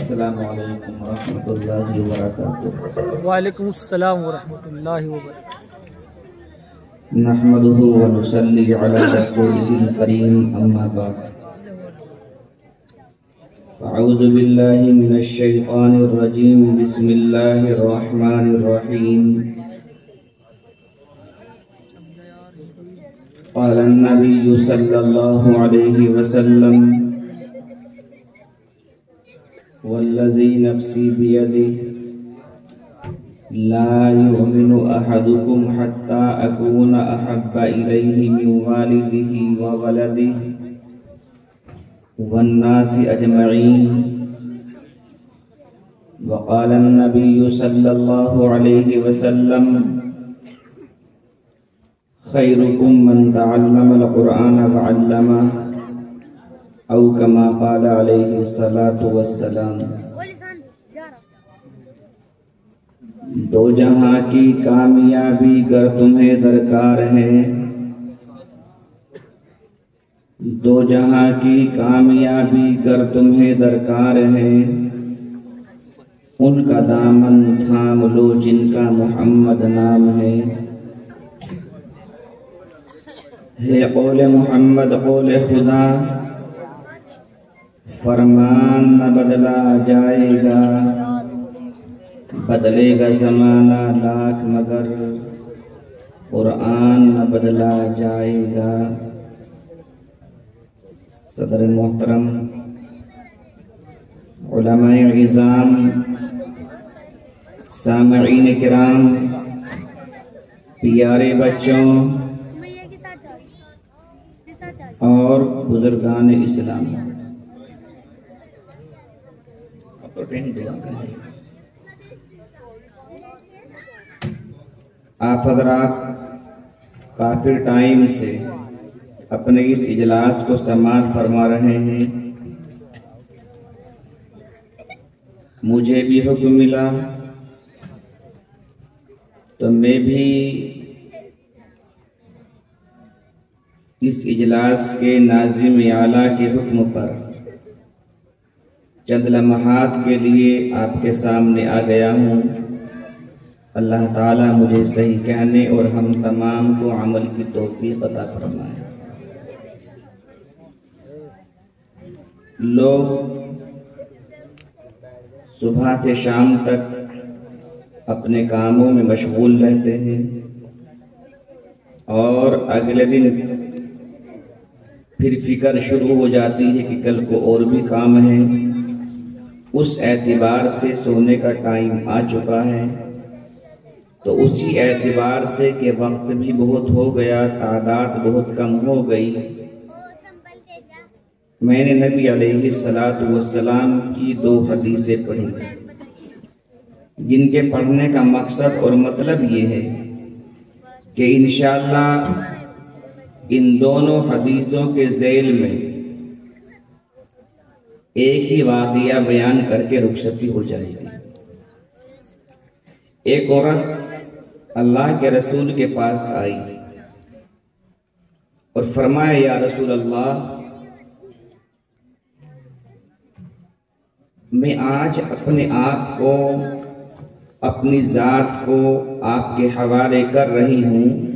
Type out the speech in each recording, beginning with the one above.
السلام علیکم ورحمۃ اللہ وبرکاتہ۔ وعلیکم السلام ورحمۃ اللہ وبرکاتہ۔ نحمدہ ونصلی علی رسولہ الکریم، اما بعد، اعوذ باللہ من الشیطان الرجیم، بسم اللہ الرحمن الرحیم۔ قال النبی صلی اللہ علیہ وسلم والذی نفسی بیدہ لا یؤمن احدکم حتی اکون احب الیہ من والدہ وولدہ والناس اجمعین۔ وقال النبی صلی اللہ علیہ وسلم خیرکم من تعلم القرآن وعلمہ، او کما قال علیہ الصلاۃ والسلام۔ دو جہاں کی کامیابی گر تمہیں درکار ہے، دو جہاں کی کامیابی گر تمہیں درکار ہے، ان کا دامن تھام لو جن کا محمد نام ہے۔ قول محمد قول خدا، فرمان نہ بدلا جائے گا، بدلے گا زمانہ لاکھ مگر قرآن نہ بدلا جائے گا۔ صدر محترم، علماء عظام، سامعین کرام، پیارے بچوں اور بزرگان اسلام، آپ حضرات کافی ٹائم سے اپنے اس اجلاس کو سماعت فرما رہے ہیں۔ مجھے بھی حکم ملا تو میں بھی اس اجلاس کے ناظم اعلیٰ کے حکم پر چند لمحات کے لیے آپ کے سامنے آ گیا ہوں۔ اللہ تعالیٰ مجھے صحیح کہنے اور ہم تمام کو عمل کی توفیق عطا فرمائے۔ لوگ صبح سے شام تک اپنے کاموں میں مشغول رہتے ہیں اور اگلے دن پھر فکر شروع ہو جاتی ہے کہ کل کو اور بھی کام ہے۔ اس اعتبار سے سونے کا ٹائم آ چکا ہے، تو اسی اعتبار سے کہ وقت بھی بہت ہو گیا، تعداد بہت کم ہو گئی، میں نے نبی علیہ الصلاۃ والسلام کی دو حدیثیں پڑھی، جن کے پڑھنے کا مقصد اور مطلب یہ ہے کہ انشاءاللہ ان دونوں حدیثوں کے ذیل میں ایک ہی واقعہ بیان کر کے رخصتی ہو جائے گی۔ ایک عورت اللہ کے رسول کے پاس آئی اور فرمایا، یا رسول اللہ، میں آج اپنے آپ کو، اپنی ذات کو آپ کے حوالے کر رہی ہوں،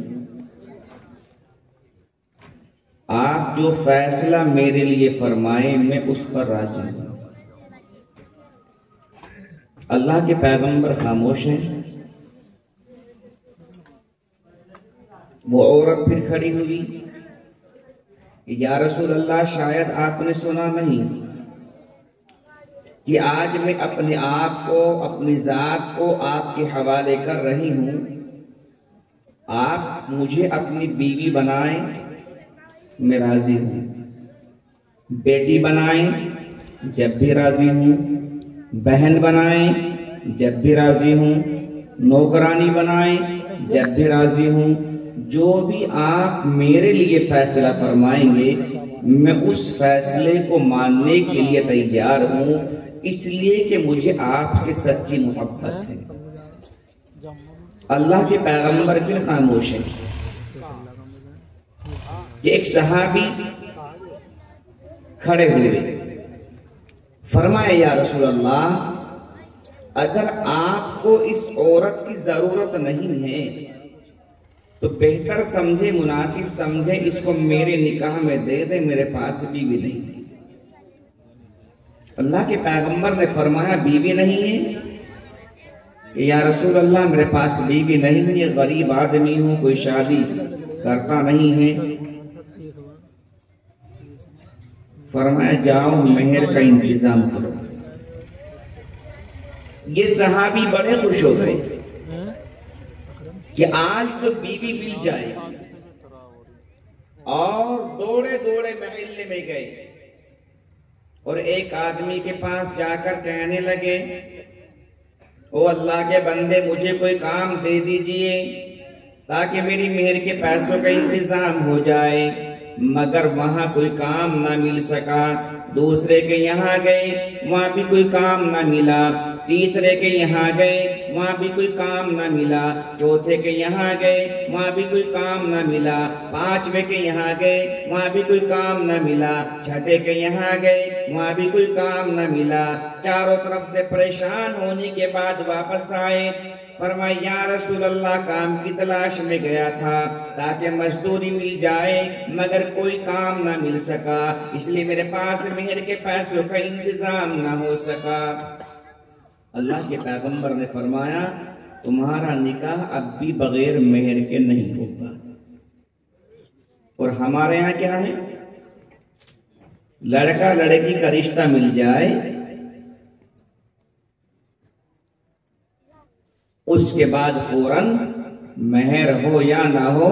آپ جو فیصلہ میرے لیے فرمائیں میں اس پر راضی ہوں۔ اللہ کے پیغمبر خاموش ہیں۔ وہ عورت پھر کھڑی ہوئی، یا رسول اللہ، شاید آپ نے سنا نہیں کہ آج میں اپنے آپ کو، اپنی ذات کو آپ کے حوالے کر رہی ہوں، آپ مجھے اپنی بیوی بنائیں، میں راضی ہوں، بیٹی بنائیں جب بھی راضی ہوں، بہن بنائیں جب بھی راضی ہوں، نوکرانی بنائیں جب بھی راضی ہوں، جو بھی آپ میرے لیے فیصلہ فرمائیں گے میں اس فیصلے کو ماننے کے لیے تیار ہوں، اس لیے کہ مجھے آپ سے سچی محبت ہے۔ اللہ کے پیغمبر پھر خاموش ہیں کہ ایک صحابی کھڑے ہوئے، فرمایا یا رسول اللہ اگر آپ کو اس عورت کی ضرورت نہیں ہے تو بہتر سمجھے، مناسب سمجھے اس کو میرے نکاح میں دے دے، میرے پاس بیوی نہیں۔ اللہ کے پیغمبر نے فرمایا بیوی نہیں ہے کہ یا رسول اللہ میرے پاس بیوی نہیں ہے، غریب آدمی ہوں، کوئی شادی کرتا نہیں ہے۔ فرمایا جاؤ مہر کا انتظام کرو۔ یہ صحابی بڑے خوش ہو گئے کہ آج تو بیوی مل جائے، اور دوڑے دوڑے محلے میں گئے اور ایک آدمی کے پاس جا کر کہنے لگے او اللہ کے بندے مجھے کوئی کام دے دیجئے تاکہ میری مہر کے پیسوں کا انتظام ہو جائے، مگر وہاں کوئی کام نہ مل سکا۔ دوسرے کے یہاں گئے، وہاں بھی کوئی کام نہ ملا۔ تیسرے کے یہاں گئے، وہاں بھی کوئی کام نہ ملا۔ چوتھے کے یہاں گئے، وہاں بھی کوئی کام نہ ملا۔ پانچویں کے یہاں گئے، وہاں بھی کوئی کام نہ ملا۔ چھٹے کے یہاں گئے، وہاں بھی کوئی کام نہ ملا۔ چاروں طرف سے پریشان ہونے کے بعد واپس آئے۔ فرمایا یا رسول اللہ کام کی تلاش میں گیا تھا تاکہ مزدوری مل جائے، مگر کوئی کام نہ مل سکا، اس لیے میرے پاس مہر کے پیسوں کا انتظام نہ ہو سکا۔ اللہ کے پیغمبر نے فرمایا تمہارا نکاح اب بھی بغیر مہر کے نہیں ہوگا۔ اور ہمارے یہاں کیا ہے، لڑکا لڑکی کا رشتہ مل جائے، اس کے بعد فوراً مہر ہو یا نہ ہو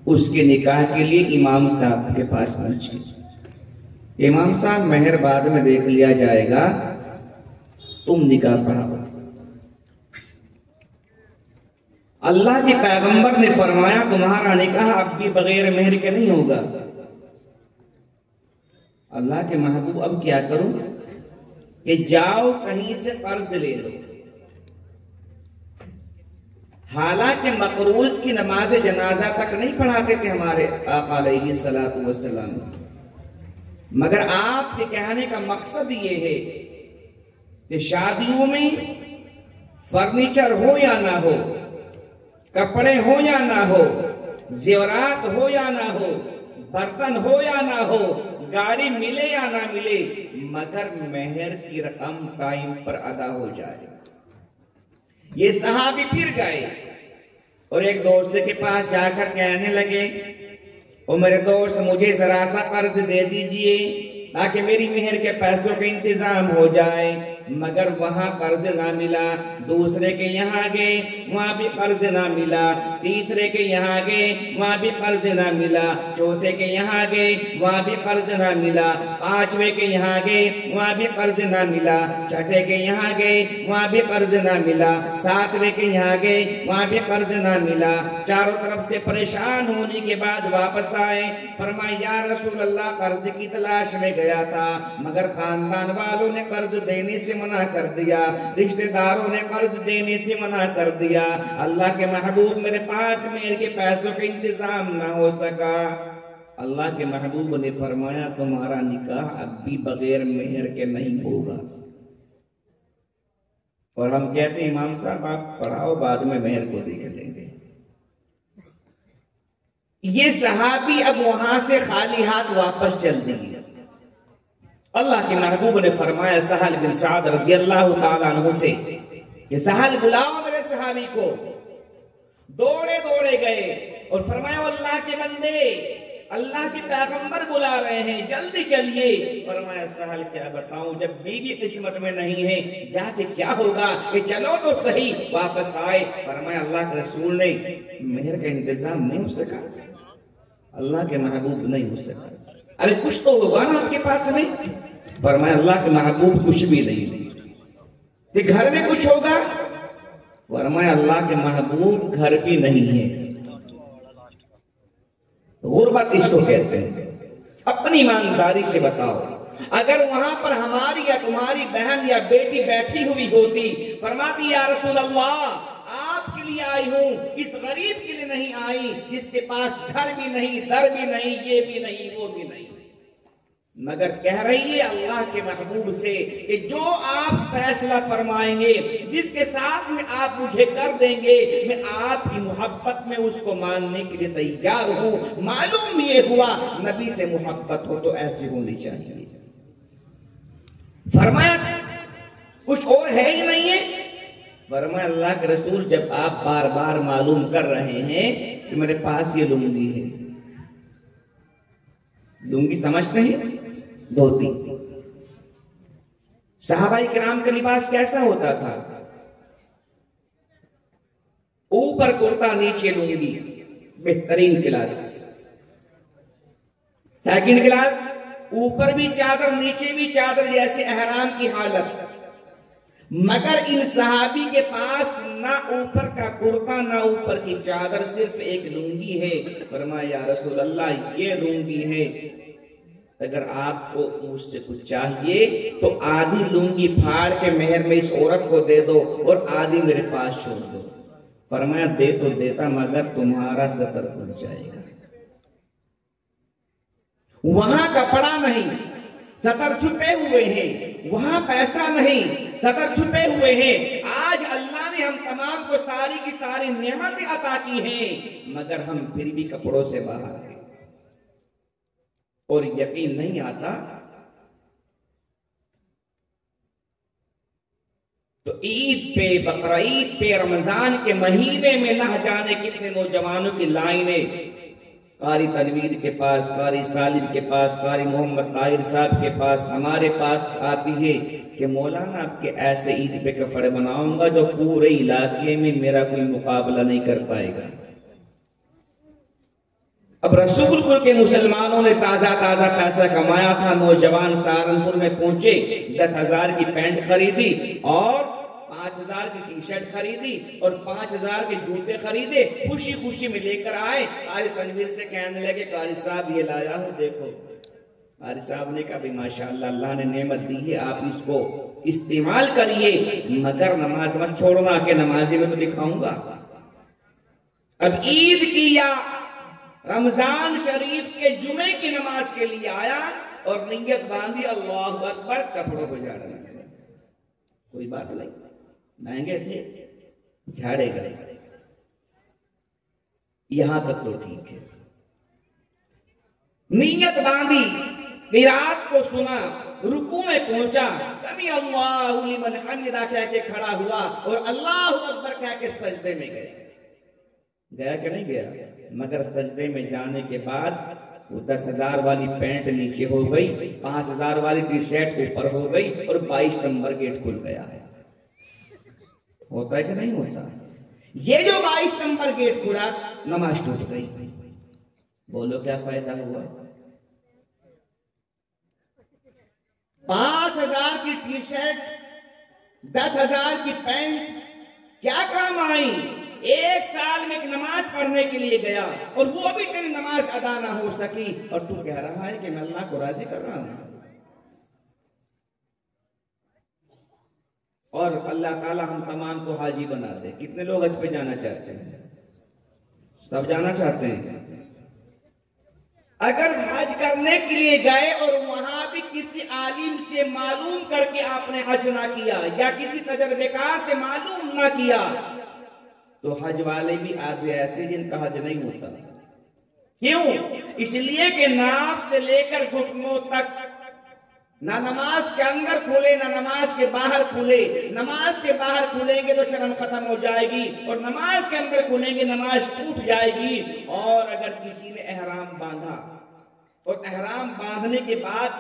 اس کے نکاح کے لیے امام صاحب کے پاس پہنچ گئے۔ امام صاحب مہر بعد میں دیکھ لیا جائے گا، تم نکاح پڑھاؤ۔ اللہ کے پیغمبر نے فرمایا تمہارا نکاح اب بھی بغیر مہر کے نہیں ہوگا۔ اللہ کے محبوب اب کیا کروں کہ جاؤ کہیں سے قرض لے لو۔ حالانکہ مقروض کی نماز جنازہ تک نہیں پڑھاتے تھے ہمارے آقا علیہ الصلوۃ والسلام، مگر آپ کے کہنے کا مقصد یہ ہے کہ شادیوں میں فرنیچر ہو یا نہ ہو، کپڑے ہو یا نہ ہو، زیورات ہو یا نہ ہو، برتن ہو یا نہ ہو، گاڑی ملے یا نہ ملے، مگر مہر کی رقم ٹائم پر ادا ہو جائے۔ یہ صحابی پھر گئے اور ایک دوست کے پاس جا کر کہنے لگے او میرے دوست مجھے ذرا سا قرض دے دیجئے تاکہ میری مہر کے پیسوں کا انتظام ہو جائے، مگر وہاں قرض نہ ملا۔ دوسرے کے یہاں گئے، وہاں بھی قرض نہ ملا۔ تیسرے کے یہاں گئے، وہاں بھی قرض نہ ملا۔ چوتھے کے یہاں گئے، وہاں بھی قرض نہ ملا۔ پانچویں کے یہاں گئے، وہاں بھی قرض نہ ملا۔ چھٹے کے یہاں گئے، وہاں بھی قرض نہ ملا۔ ساتویں کے یہاں گئے، وہاں بھی قرض نہ ملا۔ چاروں طرف سے پریشان ہونے کے بعد واپس آئے۔ فرمایا یا رسول اللہ قرض کی تلاش میں گیا تھا، مگر خاندان والوں نے قرض دینے سے منع کر دیا، رشتہ داروں نے قرض دینے سے منع کر دیا۔ اللہ کے محبوب میرے پاس مہر کے پیسوں کا انتظام نہ ہو سکا۔ اللہ کے محبوب نے فرمایا تمہارا نکاح اب بھی بغیر مہر کے نہیں ہوگا۔ اور ہم کہتے ہیں امام صاحب آپ پڑھاؤ بعد میں مہر کو دیکھ لیں گے۔ یہ صحابی اب وہاں سے خالی ہاتھ واپس چل دیے۔ اللہ کے محبوب نے فرمایا سہل بن سعد رضی اللہ تعالیٰ عنہ سے کہ سہل بلاؤ میرے صحابی کو۔ دوڑے دوڑے گئے اور فرمایا اللہ کے بندے اللہ کے پیغمبر بلا رہے ہیں، جلدی چلیے۔ فرمایا سہل کیا بتاؤں، جب بیوی قسمت میں نہیں ہے جا کے کیا ہوگا، کہ چلو تو صحیح۔ واپس آئے، فرمایا اللہ کے رسول نے مہر کا انتظام نہیں ہو سکا، اللہ کے محبوب نہیں ہو سکا۔ ارے کچھ تو ہوگا نا آپ کے پاس میں؟ فرمایا اللہ کے محبوب کچھ بھی نہیں۔ کہ گھر میں کچھ ہوگا؟ فرمایا اللہ کے محبوب گھر بھی نہیں ہے۔ غربت اس کو کہتے ہیں۔ اپنی ایمانداری سے بتاؤ، اگر وہاں پر ہماری یا تمہاری بہن یا بیٹی بیٹھی ہوئی ہوتی، فرماتی یا رسول اللہ آپ کے لیے آئی ہوں، اس غریب کے لیے نہیں آئی جس کے پاس گھر بھی نہیں، در بھی نہیں، یہ بھی نہیں، وہ بھی نہیں۔ مگر کہہ رہی ہے اللہ کے محبوب سے کہ جو آپ فیصلہ فرمائیں گے، جس کے ساتھ میں آپ مجھے کر دیں گے، میں آپ کی محبت میں اس کو ماننے کے لیے تیار ہوں۔ معلوم یہ ہوا نبی سے محبت ہو تو ایسی ہونی چاہیے۔ فرمایا کچھ اور ہے ہی نہیں ہے؟ فرمایا اللہ کے رسول جب آپ بار بار معلوم کر رہے ہیں کہ میرے پاس یہ لنگی ہے، لنگی سمجھتے ہیں؟ دھوتی۔ صحابہ کرام کا لباس کیسا ہوتا تھا؟ اوپر کرتا نیچے لنگی، بہترین کلاس۔ سیکنڈ کلاس، اوپر بھی چادر نیچے بھی چادر، جیسے احرام کی حالت۔ مگر ان صحابی کے پاس نہ اوپر کا کرتا نہ اوپر کی چادر، صرف ایک لنگی ہے۔ فرمایا یا رسول اللہ یہ لنگی ہے، اگر آپ کو مجھ سے کچھ چاہیے تو آدھی لنگی پھاڑ کے مہر میں اس عورت کو دے دو اور آدھی میرے پاس چھوڑ دو۔ فرمایا دے تو دیتا مگر تمہارا سطر کھل جائے گا۔ وہاں کپڑا نہیں، سطر چھپے ہوئے ہیں، وہاں پیسہ نہیں، سطر چھپے ہوئے ہیں۔ آج اللہ نے ہم تمام کو ساری کی ساری نعمتیں عطا کی ہیں، مگر ہم پھر بھی کپڑوں سے باہر ہیں۔ اور یقین نہیں آتا تو عید پہ، بقرعید پہ، رمضان کے مہینے میں نہ جانے کتنے نوجوانوں کی لائنیں قاری تنویر کے پاس، قاری سالم کے پاس، قاری محمد طاہر صاحب کے پاس، ہمارے پاس آتی ہے کہ مولانا آپ کے ایسے عید پہ کپڑے بناؤں گا جو پورے علاقے میں میرا کوئی مقابلہ نہیں کر پائے گا۔ اب رسول پور کے مسلمانوں نے تازہ تازہ پیسہ کمایا تھا، نوجوان سہارنپور میں پہنچے، 10,000 کی پینٹ خریدی اور 5,000 کی ٹی شرٹ خریدی اور 5,000 کے جوتے خریدے، خوشی خوشی میں لے کر آئے۔ قاری تنویر سے کہنے لگے قاری صاحب یہ لایا ہوں دیکھو۔ قاری صاحب نے کہا بھی ماشاءاللہ اللہ نے نعمت دی ہے، آپ اس کو استعمال کریے، مگر نماز مت چھوڑنا کہ نمازی میں تو دکھاؤں گا۔ اب عید کی یا رمضان شریف کے جمعے کی نماز کے لیے آیا اور نیت باندھی اللہ اکبر، کپڑوں کو جھاڑنے لگا۔ کوئی بات نہیں، مہنگے تھے جھاڑے گئے، یہاں تک تو ٹھیک ہے۔ نیت باندھی، قرات کو سنا، رکوع میں پہنچا، سمیع اللہ لمن حمدہ کہہ کے کھڑا ہوا اور اللہ اکبر کہہ کے سجدے میں گیا کہ نہیں گیا؟ مگر سجدے میں جانے کے بعد وہ 10,000 والی پینٹ نیچے ہو گئی، 5,000 والی ٹی شرٹ اوپر ہو گئی اور 22 نمبر گیٹ کھل گیا ہے۔ ہوتا ہے کہ نہیں ہوتا؟ یہ جو 22 نمبر گیٹ کھلا، نماز ٹوٹ گئی۔ بولو کیا فائدہ ہوا؟ 5,000 کی ٹی شرٹ، 10,000 کی پینٹ کیا کام آئی؟ ایک سال میں ایک نماز پڑھنے کے لیے گیا اور وہ بھی تیری نماز ادا نہ ہو سکی، اور تو کہہ رہا ہے کہ میں اللہ کو راضی کر رہا ہوں۔ اور اللہ تعالی ہم تمام کو حاجی بنا دے۔ کتنے لوگ حج پہ جانا چاہتے ہیں؟ سب جانا چاہتے ہیں۔ اگر حج کرنے کے لیے گئے اور وہاں بھی کسی عالم سے معلوم کر کے آپ نے حج نہ کیا یا کسی تجربے کار سے معلوم نہ کیا تو حج والے بھی آدھے ایسے جن کا حج نہیں ہوتا۔ کیوں؟ اس لیے کہ ناف سے لے کر گھٹنوں تک نہ نماز کے اندر کھلے نہ نماز کے باہر کھلے۔ نماز کے باہر کھلیں گے تو شرم ختم ہو جائے گی اور نماز کے اندر کھلیں گے نماز ٹوٹ جائے گی۔ اور اگر کسی نے احرام باندھا اور احرام باندھنے کے بعد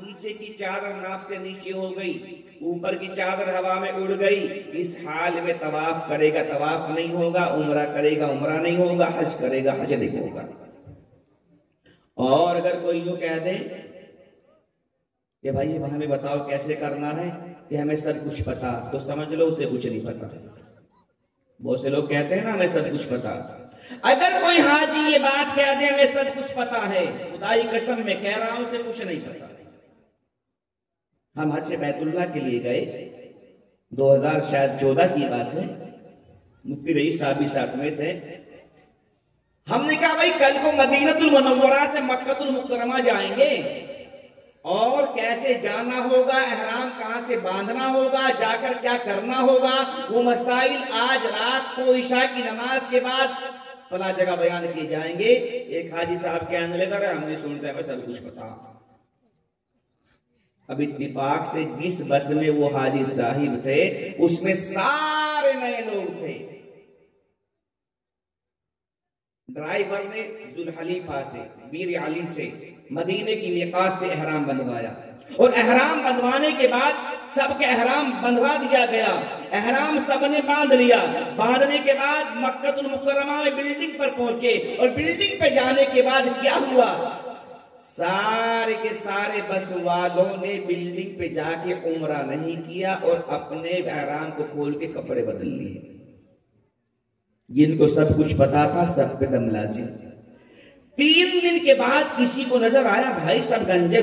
نیچے کی چادر ناف سے نیچے ہو گئی، اوپر کی چادر ہوا میں اڑ گئی، اس حال میں طواف کرے گا طواف نہیں ہوگا، عمرہ کرے گا عمرہ نہیں ہوگا، حج کرے گا حج نہیں ہوگا۔ اور اگر کوئی یوں کہہ دے کہ بھائی ہمیں بتاؤ کیسے کرنا ہے کہ ہمیں سب کچھ پتا، تو سمجھ لو اسے کچھ نہیں پتا۔ بہت سے لوگ کہتے ہیں نا ہمیں سب کچھ پتا۔ اگر کوئی حاجی یہ بات کہہ دے ہمیں سب کچھ پتا ہے، خدائی قسم میں کہہ رہا ہوں اسے کچھ نہیں پتا۔ ہم حج سے بیت اللہ کے لیے گئے، 2014 کی بات ہے، مفتی رئیس صاحب بھی ساتھ میں تھے۔ ہم نے کہا بھائی کل کو مدینہ المنورہ سے مکہ المکرمہ جائیں گے، اور کیسے جانا ہوگا، احرام کہاں سے باندھنا ہوگا، جا کر کیا کرنا ہوگا، وہ مسائل آج رات کو عشاء کی نماز کے بعد فلاں جگہ بیان کیے جائیں گے۔ ایک حاجی صاحب کہنے لگا رہے ہم نے سنتا ہے سب کچھ پتا۔ اب اتفاق سے جس بس میں وہ حاجی صاحب تھے اس میں سارے نئے لوگ تھے۔ ڈرائیور نے ذوالحلیفہ سے، بیر علی سے، مدینے کی میقات سے احرام بندھوایا، اور احرام بندھوانے کے بعد سب کے احرام بندھوا دیا گیا، احرام سب نے باندھ لیا۔ باندھنے کے بعد مکہ المکرمہ میں بلڈنگ پر پہنچے، اور بلڈنگ پہ جانے کے بعد کیا ہوا، سارے کے سارے بس والوں نے بلڈنگ پہ جا کے عمرہ نہیں کیا اور اپنے احرام کو کھول کے کپڑے بدل لیے۔ جن کو سب کچھ پتا تھا سب پہ دم لازم۔ 3 دن کے بعد کسی کو نظر آیا بھائی سب گنجے،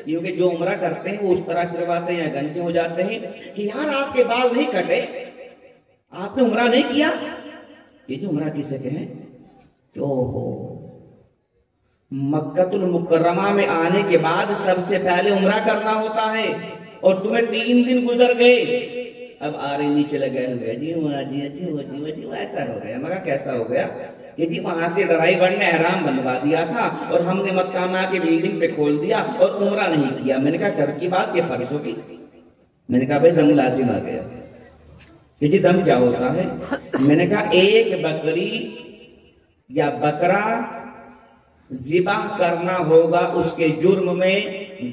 کیونکہ جو عمرہ کرتے ہیں وہ اس طرح کرواتے ہیں یا گنجے ہو جاتے ہیں کہ یار آپ کے بال نہیں کٹے، آپ نے عمرہ نہیں کیا۔ یہ جو عمرہ کسے کہیں کہ اوہو، مکہ المکرمہ میں آنے کے بعد سب سے پہلے عمرہ کرنا ہوتا ہے اور تمہیں 3 دن گزر گئے، اب آرے نیچے لگے ہوئے جی ایسا ہو گیا۔ مگر کیسا ہو گیا کہ جی وہاں سے ڈرائیور نے احرام بندھوا دیا تھا اور ہم نے مکہ میں آ کے بلڈنگ پہ کھول دیا اور عمرہ نہیں کیا۔ میں نے کہا گھر کی بات یہ پرسوں کی۔ میں نے کہا بھائی دم لازم آ گیا کہ جی دم کیا ہوتا ہے؟ میں نے کہا ایک بکری یا بکرا ذبح کرنا ہوگا اس کے جرم میں،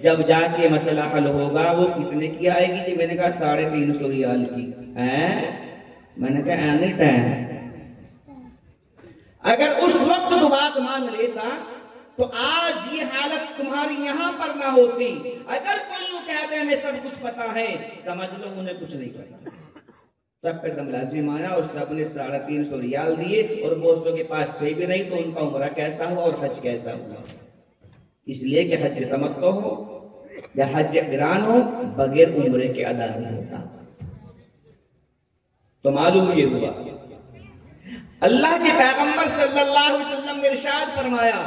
جب جا کے مسئلہ حل ہوگا وہ کتنے کی آئے گی؟ جی میں نے کہا 350 ریال کی۔ میں نے کہا اینی ٹائم۔ اگر اس وقت تو بات مان لیتا تو آج یہ حالت تمہاری یہاں پر نہ ہوتی۔ اگر کوئی یوں کہہ دے ہمیں سب کچھ پتا ہے، سمجھ لو انہیں کچھ نہیں پتا۔ سب پہ دم لازم آیا اور سب نے 350 ریال دیے، اور بہتوں کے پاس تھے بھی نہیں تو ان کا عمرہ کیسا ہوا اور حج کیسا ہوا؟ اس لیے کہ حج تمتع ہو یا حج قران ہو بغیر عمرے کے ادا نہیں ہوتا۔ تو معلوم یہ ہوا اللہ کے پیغمبر صلی اللہ علیہ وسلم نے ارشاد فرمایا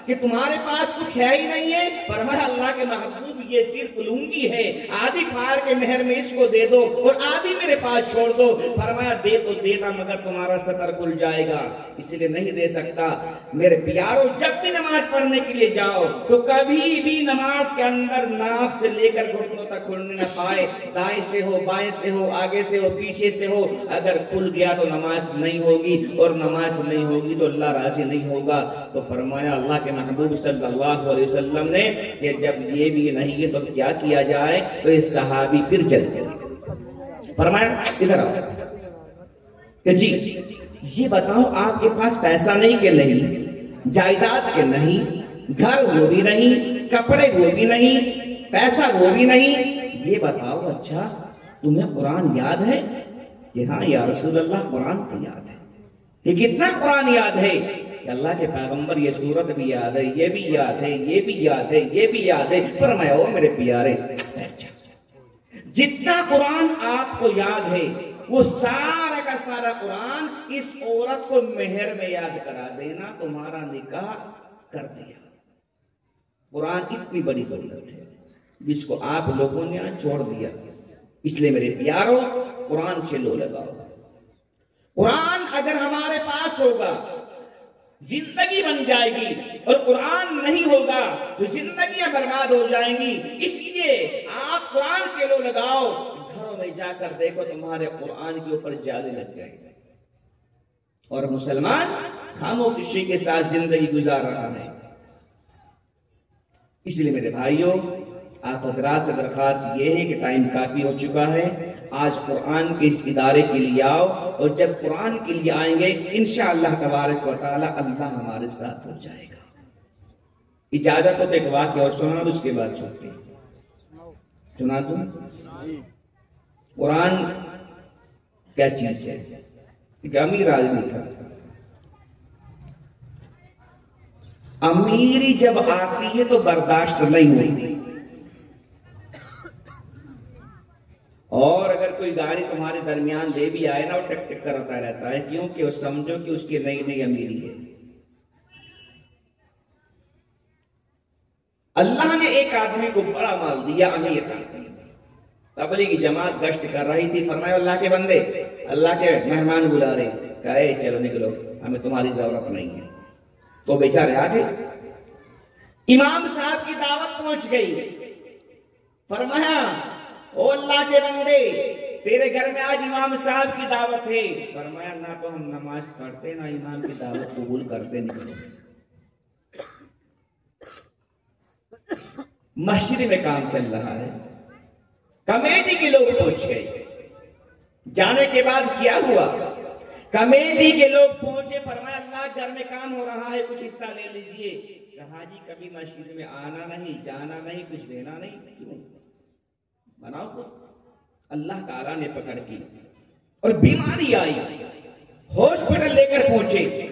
کہ تمہارے پاس کچھ ہے ہی نہیں ہے، فرمایا اللہ کے محبوب یہ صرف لونگی ہے، آدھی پھاڑ کے مہر میں اس کو دے دو اور آدھی میرے پاس چھوڑ دو۔ فرمایا دے تو دینا مگر تمہارا سطر کھل جائے گا، اس لیے نہیں دے سکتا۔ میرے پیاروں جب بھی نماز پڑھنے کے لیے جاؤ تو کبھی بھی نماز کے اندر ناف سے لے کر گھٹنوں تک کھلنے نہ پائے، دائیں سے ہو بائیں سے ہو آگے سے ہو پیچھے سے ہو، اگر کھل گیا تو نماز نہیں ہوگی، اور نماز نہیں ہوگی تو اللہ راضی نہیں ہوگا۔ تو فرمایا اللہ کے محبوب صلی اللہ علیہ وسلم نے کہ جب یہ بھی نہیں ہے تو کیا کیا جائے؟ تو یہ صحابی پھر چل چلے، فرمایا ادھر آؤ کہ جی یہ بتاؤ آپ کے پاس پیسہ نہیں کہ نہیں، جائیداد کے نہیں، گھر وہ بھی نہیں، کپڑے وہ بھی نہیں، پیسہ وہ بھی نہیں، یہ بتاؤ اچھا تمہیں قرآن یاد ہے؟ کہ ہاں یا رسول اللہ قرآن تو یاد ہے۔ کہ کتنا قرآن یاد ہے؟ کہ اللہ کے پیغمبر یہ سورت بھی یاد ہے، یہ بھی یاد ہے، یہ بھی یاد ہے، یہ بھی یاد ہے۔ فرمایا او میرے پیارے اچھا جتنا قرآن آپ کو یاد ہے وہ سارا کا سارا قرآن اس عورت کو مہر میں یاد کرا دینا، تمہارا نکاح کر دیا۔ قرآن اتنی بڑی دولت ہے جس کو آپ لوگوں نے آج چھوڑ دیا۔ اس لیے میرے پیاروں قرآن سے لو لگاؤ۔ قرآن اگر ہمارے پاس ہوگا زندگی بن جائے گی، اور قرآن نہیں ہوگا تو زندگیاں برباد ہو جائیں گی۔ اس لیے آپ قرآن سے لو لگاؤ، گھروں میں جا کر دیکھو تمہارے قرآن کے اوپر جالے لگ جائیں گے، اور مسلمان خاموشی کے ساتھ زندگی گزار رہا ہے۔ اس لیے میرے بھائیوں آپ حضرات سے درخواست یہ ہے کہ ٹائم کافی ہو چکا ہے، آج قرآن کے اس ادارے کے لیے آؤ، اور جب قرآن کے لیے آئیں گے انشاءاللہ تبارک و تعالی اللہ ہمارے ساتھ ہو جائے گا۔ اجازت ہو تو ایک واقعہ اور سنا دو، اس کے بعد چھوٹے سنا دوں۔ قرآن کیا چیز ہے؟ ایک امیر آدمی تھا، امیری جب آتی ہے تو برداشت نہیں ہوتی، اور اگر کوئی گاڑی تمہارے درمیان لے بھی آئے نا وہ ٹک ٹک کرتا رہتا ہے، کیونکہ وہ سمجھو کہ اس کی نئی نئی امیری ہے۔ اللہ نے ایک آدمی کو بڑا مال دیا، امیر آدمی، تبلیغی جماعت گشت کر رہی تھی، فرمایا اللہ کے بندے، اللہ کے مہمان بلا رہے، کہے چلو نکلو، ہمیں تمہاری ضرورت نہیں ہے۔ تو بیچارے آگے، امام صاحب کی دعوت پہنچ گئی، فرمایا او اللہ کے بندے، تیرے گھر میں آج امام صاحب کی دعوت ہے۔ فرمایا نہ تو ہم نماز پڑھتے نہ امام کی دعوت قبول کرتے، نکلو۔ مسجد میں کام چل رہا ہے، کمیٹی کے لوگ پہنچ گئے، جانے کے بعد کیا ہوا، کمیٹی کے لوگ پہنچے، فرمایا اللہ گھر میں کام ہو رہا ہے، کچھ حصہ لے لیجئے۔ کہا جی کبھی مسجد میں آنا نہیں، جانا نہیں، کچھ دینا نہیں، کیوں؟ بناؤ خود۔ اللہ تعالیٰ نے پکڑ کی اور بیماری آئی، ہاسپٹل لے کر پہنچے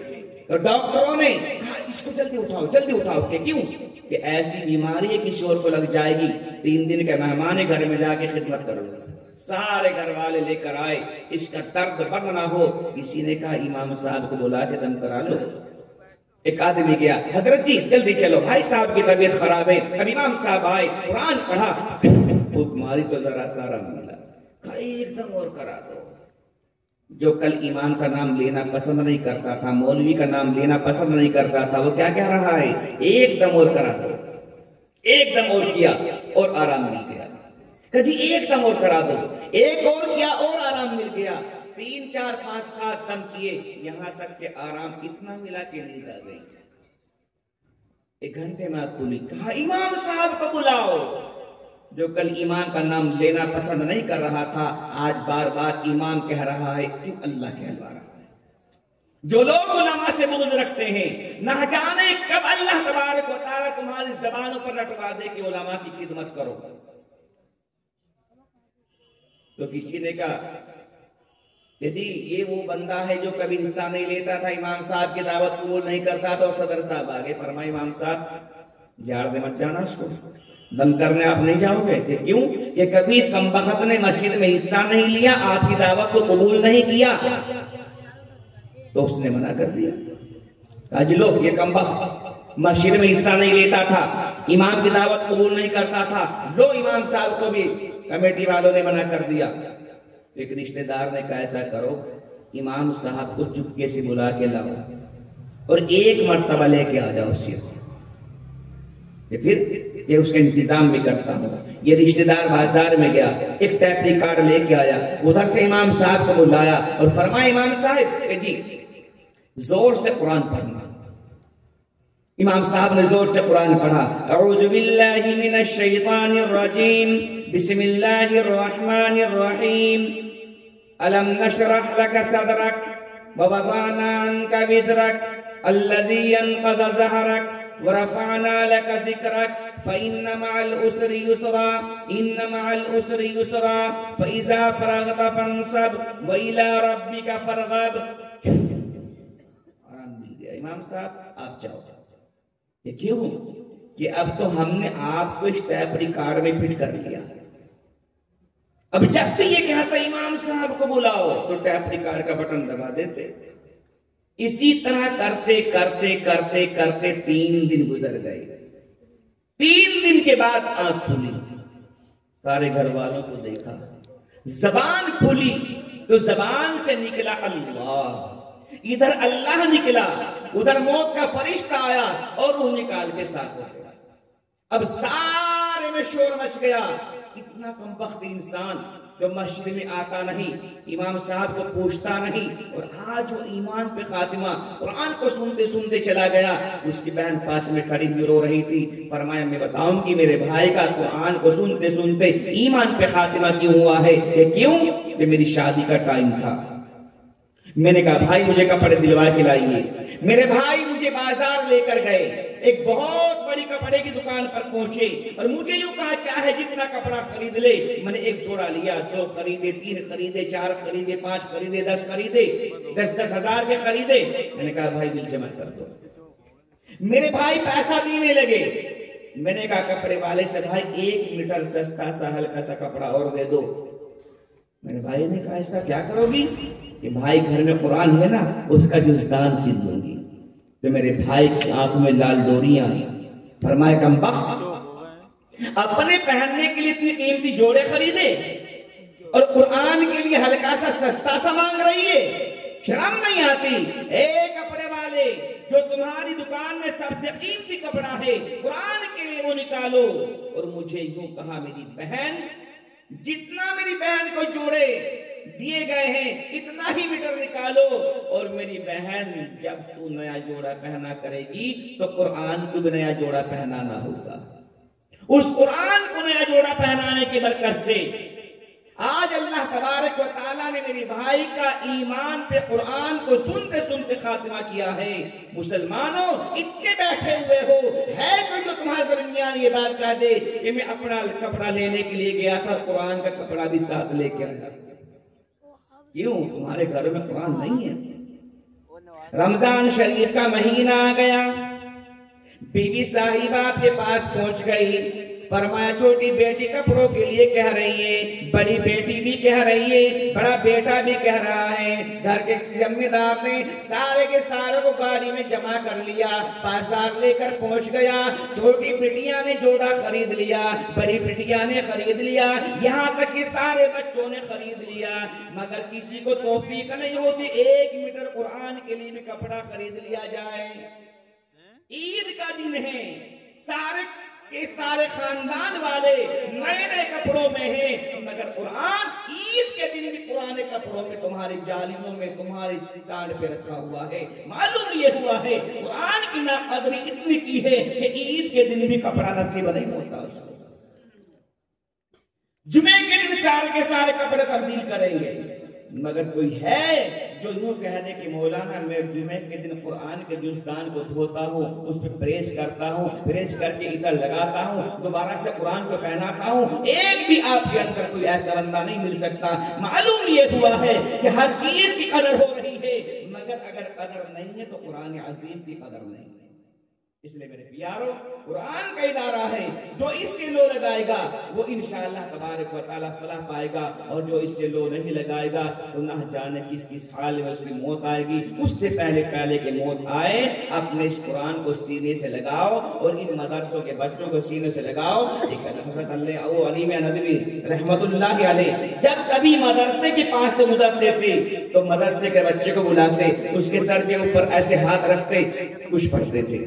تو ڈاکٹروں نے کہا اس کو جلدی اٹھاؤ، جلدی اٹھاؤ۔ کہ کیوں؟ کہ ایسی بیماری ہے کسی اور کو لگ جائے گی، 3 دن کے مہمان گھر میں جا کے خدمت کرو۔ سارے گھر والے لے کر آئے، اس کا درد بند نہ ہو، کسی نے کہا امام صاحب کو بلا کے دم کرا لو۔ ایک آدمی گیا، حضرت جی جلدی چلو، بھائی صاحب کی طبیعت خراب ہے۔ اب امام صاحب آئے، قرآن پڑھا، بھوک ماری تو ذرا سارا ملا، کہا ایک دم اور کرا دو۔ جو کل امام کا نام لینا پسند نہیں کرتا تھا، مولوی کا نام لینا پسند نہیں کرتا تھا، وہ کیا کہہ رہا ہے؟ ایک دم اور کرا دو۔ ایک دم اور کیا اور آرام مل گیا۔ کہ جی ایک دم اور کرا دو، ایک اور کیا اور آرام مل گیا۔ 3 4 5 7 دم کیے، یہاں تک کہ آرام اتنا ملا کہ نیند آ گئی۔ 1 گھنٹے میں کھلی، کہا امام صاحب کو بلاؤ۔ جو کل امام کا نام لینا پسند نہیں کر رہا تھا، آج بار بار امام کہہ رہا ہے، کیوں اللہ کہلوا رہا ہے۔ جو لوگ علماء سے بغض رکھتے ہیں، نہ جانے کب اللہ تبارک و تعالیٰ تمہاری زبانوں پر رٹوا دے کہ علماء کی خدمت کرو۔ تو کسی نے کہا کہ جی یہ وہ بندہ ہے جو کبھی حصہ نہیں لیتا تھا، امام صاحب کی دعوت قبول نہیں کرتا تھا، اور صدر صاحب آگے فرمائے امام صاحب جھاڑ دے مت جانا اس کو، دم کرنے آپ نہیں جاؤ گے۔ کہ کیوں؟ کہ کبھی اس کمبخت نے مسجد میں حصہ نہیں لیا، آپ کی دعوت کو قبول نہیں کیا۔ تو اس نے منع کر دیا، کہا جی لو یہ کمبخت مسجد میں حصہ نہیں لیتا تھا، امام کی دعوت قبول نہیں کرتا تھا، لو امام صاحب کو بھی کمیٹی والوں نے منع کر دیا۔ ایک رشتہ دار نے کہا ایسا کرو، امام صاحب کو چپکے سے بلا کے لاؤ اور 1 مرتبہ لے کے آ جاؤ صرف، پھر یہ اس کا انتظام بھی کرتا ہوں۔ یہ رشتہ دار بازار میں گیا، ایک ٹیپ ریکارڈ لے کے آیا، ادھر سے امام صاحب کو بلایا اور فرمایا امام صاحب کہ جی زور سے قرآن پڑھنا۔ امام صاحب نے زور سے قرآن پڑھا، اعوذ باللہ من الشیطان الرجیم، بسم اللہ الرحمن الرحیم، الم نشرح لک صدرک ووضعنا عنک وزرک الذی انقض ظہرک ورفعنا لك ذكرك فإن مع العسر يسرا إن مع العسر يسرا فإذا فرغت فانصب وإلى ربك فارغب۔ آرام مل گیا، امام صاحب آپ جاؤ۔ یہ کیوں؟ کہ اب تو ہم نے آپ کو اس ٹیپ ریکارڈ میں فٹ کر لیا، اب جب بھی یہ کہتا امام صاحب کو بلاؤ تو ٹیپ ریکارڈ کا بٹن دبا دیتے۔ اسی طرح کرتے کرتے کرتے کرتے 3 دن گزر گئے۔ 3 دن کے بعد آنکھ کھلی، سارے گھر والوں کو دیکھا، زبان کھلی تو زبان سے نکلا اللہ، ادھر اللہ نکلا، ادھر موت کا فرشتہ آیا اور وہ نکال کے ساتھ ہو گیا۔ اب سارے میں شور مچ گیا، اتنا کمبخت انسان جو مسجد میں آتا نہیں، امام صاحب کو پوچھتا نہیں، اور آج وہ ایمان پہ خاتمہ قرآن کو سنتے سنتے چلا گیا۔ اس کی بہن پاس میں کھڑی ہوئی رو رہی تھی، فرمایا میں بتاؤں کہ میرے بھائی کا قرآن کو سنتے سنتے ایمان پہ خاتمہ کیوں ہوا ہے؟ کہ کیوں؟ کہ میری شادی کا ٹائم تھا، میں نے کہا بھائی مجھے کپڑے دلوا کے لائیے، میرے بھائی مجھے بازار لے کر گئے، ایک بہت بڑی کپڑے کی دکان پر پہنچے اور مجھے یوں کہا چاہے جتنا کپڑا خرید لے۔ میں نے 1 جوڑا لیا، 2 خریدے، 3 خریدے، 4 خریدے، 5 خریدے، 10 خریدے، 10 ہزار کے خریدے۔ میں نے کہا بھائی بل جمع کر دو۔ میرے بھائی پیسہ دینے لگے، میں نے کہا کپڑے والے سے بھائی 1 میٹر سستا سا ہلکا سا کپڑا اور دے دو۔ میرے بھائی نے کہا ایسا کیا کرو گی؟ کہ بھائی گھر میں قرآن ہے نا، اس کا جزدان سل دوں گی۔ تو میرے بھائی کی آنکھوں میں لال ڈوریاں، فرمایا کمبخت اپنے پہننے کے لیے اتنی قیمتی جوڑے خریدے اور قرآن کے لیے ہلکا سا سستا سا مانگ رہی ہے. شرم نہیں آتی؟ ایک کپڑے والے جو تمہاری دکان میں سب سے قیمتی کپڑا ہے قرآن کے لیے وہ نکالو. اور مجھے یوں کہا میری بہن جتنا میری بہن کو جوڑے دیے گئے ہیں اتنا ہی میٹر نکالو. اور میری بہن جب تو نیا جوڑا پہنا کرے گی تو قرآن کو بھی نیا جوڑا پہنانا ہوگا. اس قرآن کو نیا جوڑا پہنانے کی برکت سے آج اللہ تبارک و تعالیٰ نے میری بھائی کا ایمان پہ قرآن کو سنتے سنتے خاتمہ کیا ہے. مسلمانوں اتنے بیٹھے ہوئے ہو ہے کوئی جو تمہارے درمیان یہ بات کہہ دے کہ میں اپنا کپڑا لینے کے لیے گیا تھا قرآن کا کپڑا بھی ساتھ لے کے آیا؟ کیوں؟ تمہارے گھر میں قرآن نہیں ہے. رمضان شریف کا مہینہ آ گیا. بی بی صاحبہ آپ کے پاس پہنچ گئی. فرمایا چھوٹی بیٹی کپڑوں کے لیے کہہ رہی ہے, بڑی بیٹی بھی کہہ رہی ہے, بڑا بیٹا بھی کہہ رہا ہے. گھر کے ذمہ دار نے سارے کے سارے کو گاڑی میں جمع کر لیا, بازار لے کر پہنچ گیا. چھوٹی بیٹیاں نے جوڑا خرید لیا, بڑی بیٹیاں نے خرید لیا, یہاں تک کہ سارے بچوں نے خرید لیا. مگر کسی کو توفیق نہیں ہوتی 1 میٹر قرآن کے لیے بھی کپڑا خرید لیا جائے. عید کا دن ہے, سارے کہ سارے خاندان والے نئے نئے کپڑوں میں ہیں, مگر قرآن عید کے دن بھی قرآن کپڑوں میں تمہاری جالینوں میں تمہاری ٹانڈ پہ رکھا ہوا ہے. معلوم یہ ہوا ہے قرآن کی ناقدری اتنی کی ہے کہ عید کے دن بھی کپڑا نصیب نہیں ہوتا اس کو. جمعے کے دن سارے کے سارے کپڑے تبدیل کریں گے, مگر کوئی ہے جو یوں کہہ دے کہ مولانا میں جمعے کے دن قرآن کے جزدان کو دھوتا ہوں, اس پہ پریس کرتا ہوں, پریس کر کے ادھر لگاتا ہوں, دوبارہ سے قرآن کو پہناتا ہوں. ایک بھی آپ کے اندر کوئی ایسا بندہ نہیں مل سکتا. معلوم یہ ہوا ہے کہ ہر چیز کی قدر ہو رہی ہے, مگر اگر قدر نہیں ہے تو قرآن عظیم کی قدر نہیں ہے. اس لیے میرے پیارو قرآن کا ادارہ ہے, جو اس سے لو لگائے گا وہ انشاءاللہ تبارک و تعالیٰ فلاح پائے گا, اور جو اس سے لو نہیں لگائے گا تو نہ جانے کس کس حال میں اس کی موت آئے گی. اس سے پہلے کہ موت آئے اپنے اس قرآن کو سینے سے لگاؤ اور ان مدرسوں کے بچوں کو سینے سے لگاؤ. حضرت علی ندوی رحمت اللہ علیہ جب کبھی مدرسے کے پاس سے گزرتے تھے تو مدرسے کے بچے کو بلاتے, اس کے سر کے اوپر ایسے ہاتھ رکھتے, کچھ پڑھتے تھے.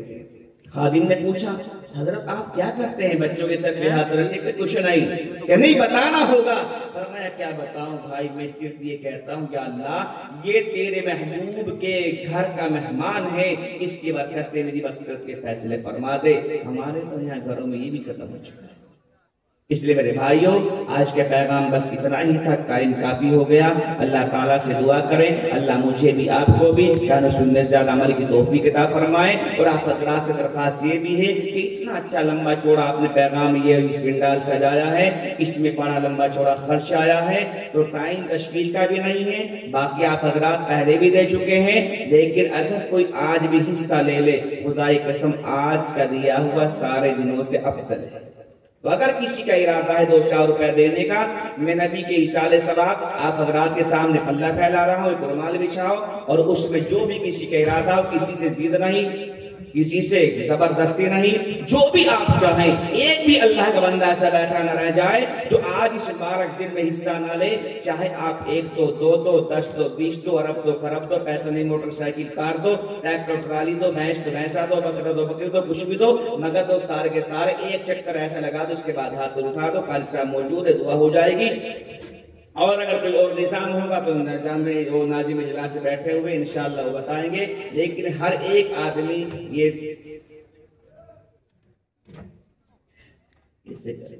خادم نے پوچھا حضرت آپ کیا کرتے ہیں بچوں کے سر پہ ہاتھ رکھنے سے؟ کچھ نہیں کہ نہیں بتانا ہوگا. فرمایا کیا بتاؤں بھائی, میں صرف یہ کہتا ہوں یا اللہ یہ تیرے محبوب کے گھر کا مہمان ہے, اس کی برکت سے میری مغفرت کے فیصلے فرما دے. ہمارے تو یہاں گھروں میں یہ بھی ختم ہو چکا ہے. اس لیے میرے بھائیوں آج کے پیغام بس اتنا ہی تھا, ٹائم کافی ہو گیا. اللہ تعالیٰ سے دعا کریں اللہ مجھے بھی آپ کو بھی کہنا سننے سے زیادہ عمل کی توفیق عطا فرمائے. اور آپ حضرات سے درخواست یہ بھی ہے کہ اتنا اچھا لمبا چوڑا آپ نے پیغام یہ اس پنڈال سجایا ہے, اس میں بڑا لمبا چوڑا خرچ آیا ہے, تو ٹائم تشکیل کا بھی نہیں ہے. باقی آپ حضرات پہلے بھی دے چکے ہیں, لیکن اگر کوئی آج بھی حصہ لے لے خدا کی قسم آج کا دیا ہوا سارے دنوں سے افضل ہے. تو اگر کسی کا ارادہ ہے 200 روپے دینے کا, میں نبی کے ایصال ثواب آپ حضرات کے سامنے پلہ پھیلا رہا ہوں, ایک رومال بچھاؤ, اور اس میں جو بھی کسی کا ارادہ ہو, کسی سے ضد نہیں, کسی سے زبردستی نہیں, جو بھی آپ چاہیں, ایک بھی اللہ کا بندہ ایسا بیٹھا نہ رہ جائے جو آج اس مبارک دن میں حصہ نہ لے. چاہے آپ 1 دو 2 دو 10 دو 20 دو ارب دو خرب دو, پیسہ نہیں موٹر سائیکل کار دو, ٹریکٹر ٹرالی دو, بھینس تو بھینسا دو, بکرا دو بکری دو, کچھ بھی دو, مگر دو سارے کے سارے ایک چکر ایسا لگا دو, اس کے بعد ہاتھ پر اٹھا دو. قاری صاحب موجود ہے, دعا ہو جائے گی. اور اگر کوئی اور نظام ہوگا تو نظام میں وہ ناظم اجلاس سے بیٹھے ہوئے انشاءاللہ وہ بتائیں گے. لیکن ہر ایک آدمی یہ کرے,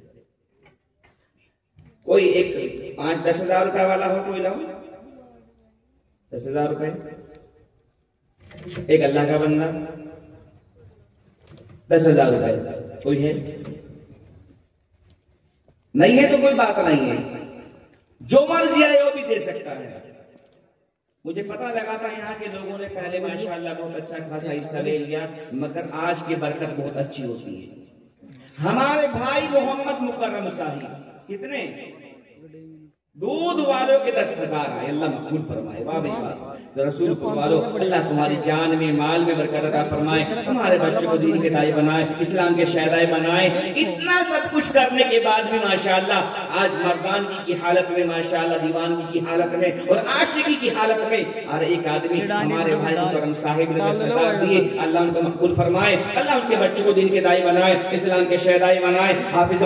کوئی ایک 5-10 ہزار روپے والا ہو, کوئی لاؤ 10,000 روپے, ایک اللہ کا بندہ 10,000 روپے, کوئی ہے نہیں ہے تو کوئی بات نہیں ہے, جو مرضی آئے وہ بھی دے سکتا ہے. مجھے پتا لگا تھا یہاں کے لوگوں نے پہلے ماشاءاللہ بہت اچھا خاصا حصہ لے لیا, مگر آج کی برکت بہت اچھی ہوتی ہے. ہمارے بھائی محمد مکرم صاحب کتنے دودھ والوں کے 10,000 ہے, اللہ مقبول فرمائے. واہ بھائی واہ, رسول والو اللہ تمہاری جان میں مال میں برکت عطا فرمائے، تمہارے بچوں کو دین کے داعی بنائے، اسلام کے شہدائے بنائے۔ اتنا سب کچھ کرنے کے بعد بھی ماشاءاللہ آج مردانگی کی حالت میں، ماشاءاللہ دیوانگی کی حالت میں اور عاشقی کی حالت میں ہر ایک آدمی ہمارے بھائی محترم صاحب نے صدقہ دیے، اللہ ان کو مقبول فرمائے، اللہ ان کے بچوں کو دین کے داعی بنائے، اسلام کے شہدائے بنائے۔ حافظ